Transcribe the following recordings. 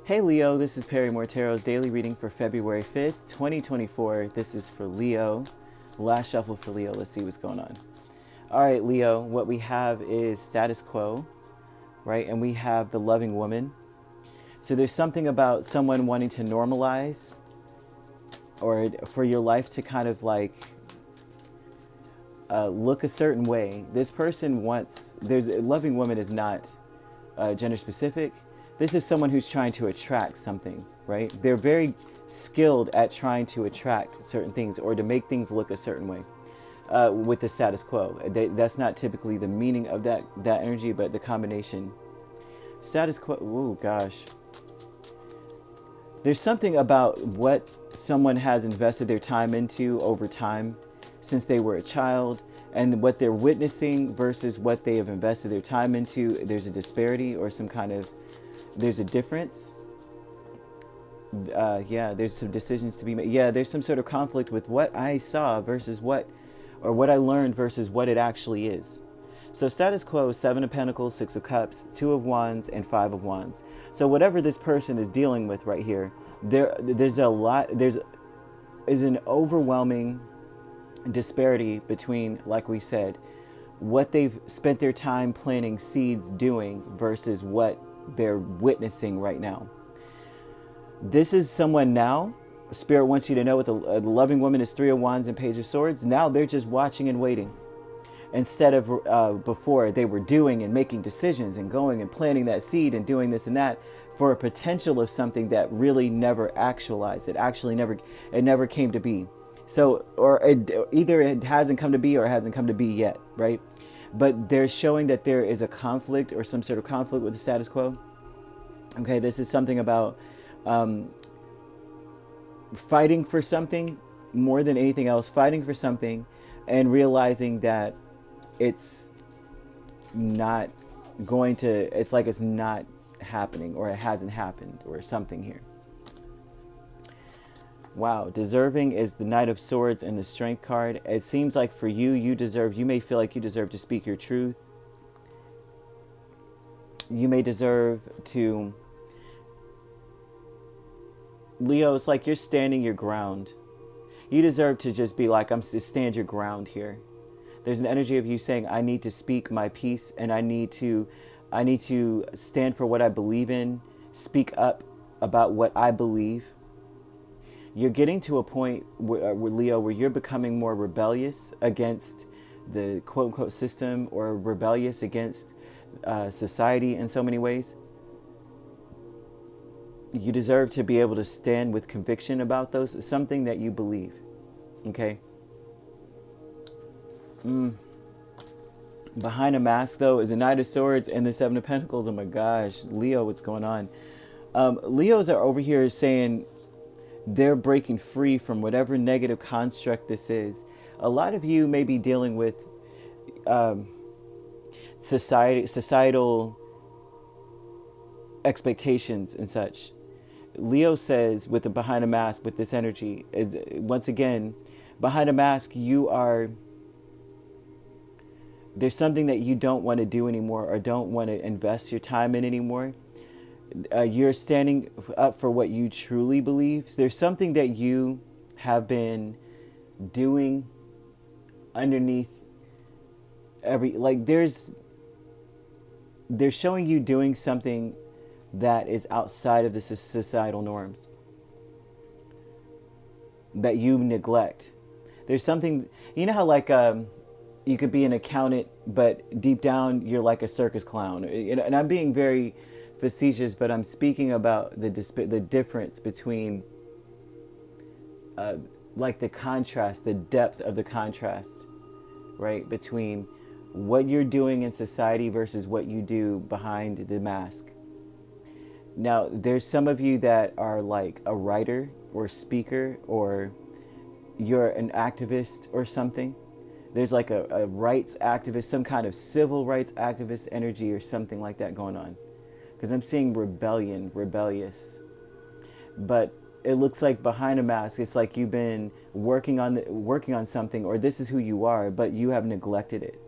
Hey Leo, this is Perrymore Tarot's daily reading for February 5th, 2024. This is for Leo. Last shuffle for Leo. Let's see what's going on. All right, Leo, what we have is status quo, right? And we have the loving woman. So there's something about someone wanting to normalize or for your life to kind of like look a certain way. This person wants, there's a loving woman is not gender specific. This is someone who's trying to attract something, right? They're very skilled at trying to attract certain things or to make things look a certain way with the status quo. That's not typically the meaning of that energy, but the combination. Status quo, oh gosh. There's something about what someone has invested their time into over time since they were a child and what they're witnessing versus what they have invested their time into. There's a disparity or some kind of there's a difference. Yeah, there's some decisions to be made. Yeah, there's some sort of conflict with what I saw versus what I learned versus what it actually is. So status quo is 7 of Pentacles, 6 of Cups, 2 of Wands, and 5 of Wands. So whatever this person is dealing with right here, there's an overwhelming disparity between, like we said, what they've spent their time planting seeds doing versus what they're witnessing right now. This is someone now, Spirit wants you to know, with the loving woman is 3 of Wands and Page of Swords. Now they're just watching and waiting. Instead of before, they were doing and making decisions and going and planting that seed and doing this and that for a potential of something that really never actualized. It never came to be. So, either it hasn't come to be or it hasn't come to be yet, right? But they're showing that there is a conflict or some sort of conflict with the status quo. Okay, this is something about fighting for something more than anything else, fighting for something and realizing that it's not going to, it's like it's not happening or it hasn't happened or something here. Wow, deserving is the Knight of Swords and the Strength card. It seems like for you, you may feel like you deserve to speak your truth. You may deserve to, Leo, it's like you're standing your ground. You deserve to just be like, I'm to stand your ground here. There's an energy of you saying, I need to speak my piece and I need to stand for what I believe in, speak up about what I believe. You're getting to a point, Leo, where you're becoming more rebellious against the quote-unquote system or rebellious against society in so many ways. You deserve to be able to stand with conviction about those, something that you believe, okay? Behind a mask, though, is the Knight of Swords and the 7 of Pentacles. Oh my gosh, Leo, what's going on? Leos are over here saying, they're breaking free from whatever negative construct this is. A lot of you may be dealing with societal expectations and such. Leo says with the behind a mask, with this energy, is once again, behind a mask, there's something that you don't want to do anymore or don't want to invest your time in anymore. You're standing up for what you truly believe. There's something that you have been doing underneath they're showing you doing something that is outside of the societal norms that you neglect. There's something, you know how you could be an accountant, but deep down you're like a circus clown. And I'm being very facetious, but I'm speaking about the difference between like the contrast, the depth of the contrast, right? Between what you're doing in society versus what you do behind the mask. Now, there's some of you that are like a writer or speaker, or you're an activist or something. There's like a rights activist, some kind of civil rights activist energy or something like that going on. Because I'm seeing rebellion, rebellious. But it looks like behind a mask, it's like you've been working on something, or this is who you are, but you have neglected it,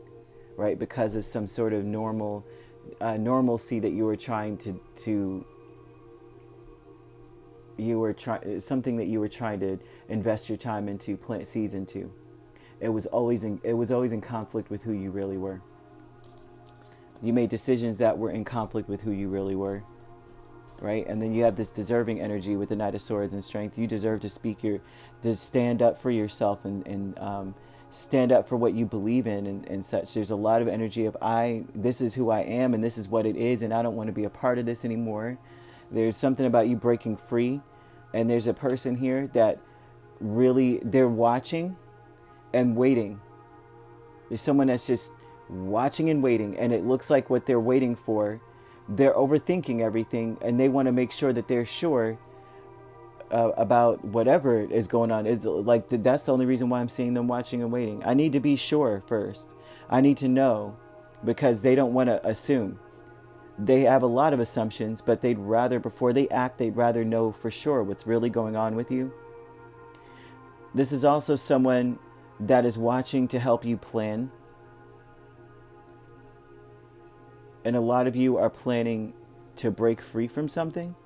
right? Because of some sort of normalcy that you were trying to you were something that you were trying to invest your time into, plant seeds into. It was always in conflict with who you really were. You made decisions that were in conflict with who you really were, right? And then you have this deserving energy with the Knight of Swords and Strength. You deserve to to stand up for yourself and stand up for what you believe in and such. There's a lot of energy of this is who I am and this is what it is, and I don't want to be a part of this anymore. There's something about you breaking free, and there's a person here that really, they're watching and waiting. There's someone that's just watching and waiting, and it looks like what they're waiting for, they're overthinking everything, and they want to make sure that they're sure about whatever is going on. Is like that's the only reason why I'm seeing them watching and waiting. I need to be sure first. I need to know, because they don't want to assume. They have a lot of assumptions, but they'd rather, before they act, they'd rather know for sure what's really going on with you. This is also someone that is watching to help you plan. And a lot of you are planning to break free from something,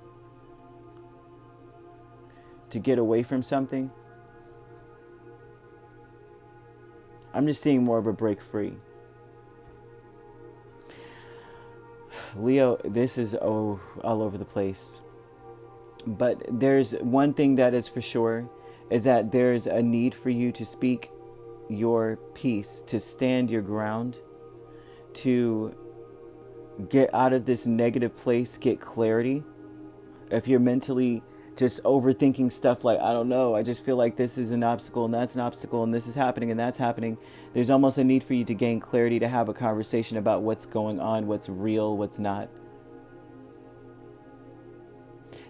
to get away from something. I'm just seeing more of a break free. Leo, this is all over the place. But there's one thing that is for sure, is that there's a need for you to speak your piece, to stand your ground, to get out of this negative place, get clarity. If you're mentally just overthinking stuff like, I don't know, I just feel like this is an obstacle and that's an obstacle and this is happening and that's happening, there's almost a need for you to gain clarity, to have a conversation about what's going on, what's real, what's not.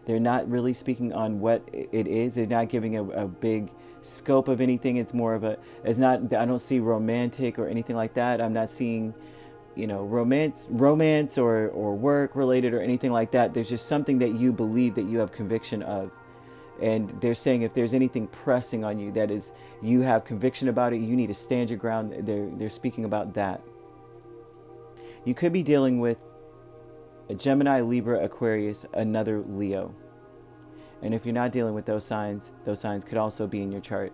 They're not really speaking on what it is. They're not giving a big scope of anything. It's more of it's not, I don't see romantic or anything like that. I'm not seeing, romance or work related or anything like that. There's just something that you believe, that you have conviction of. And they're saying if there's anything pressing on you, that is, you have conviction about it, you need to stand your ground. They're speaking about that. You could be dealing with a Gemini, Libra, Aquarius, another Leo. And if you're not dealing with those signs could also be in your chart.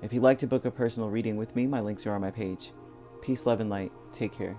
If you'd like to book a personal reading with me, my links are on my page. Peace, love, and light. Take care.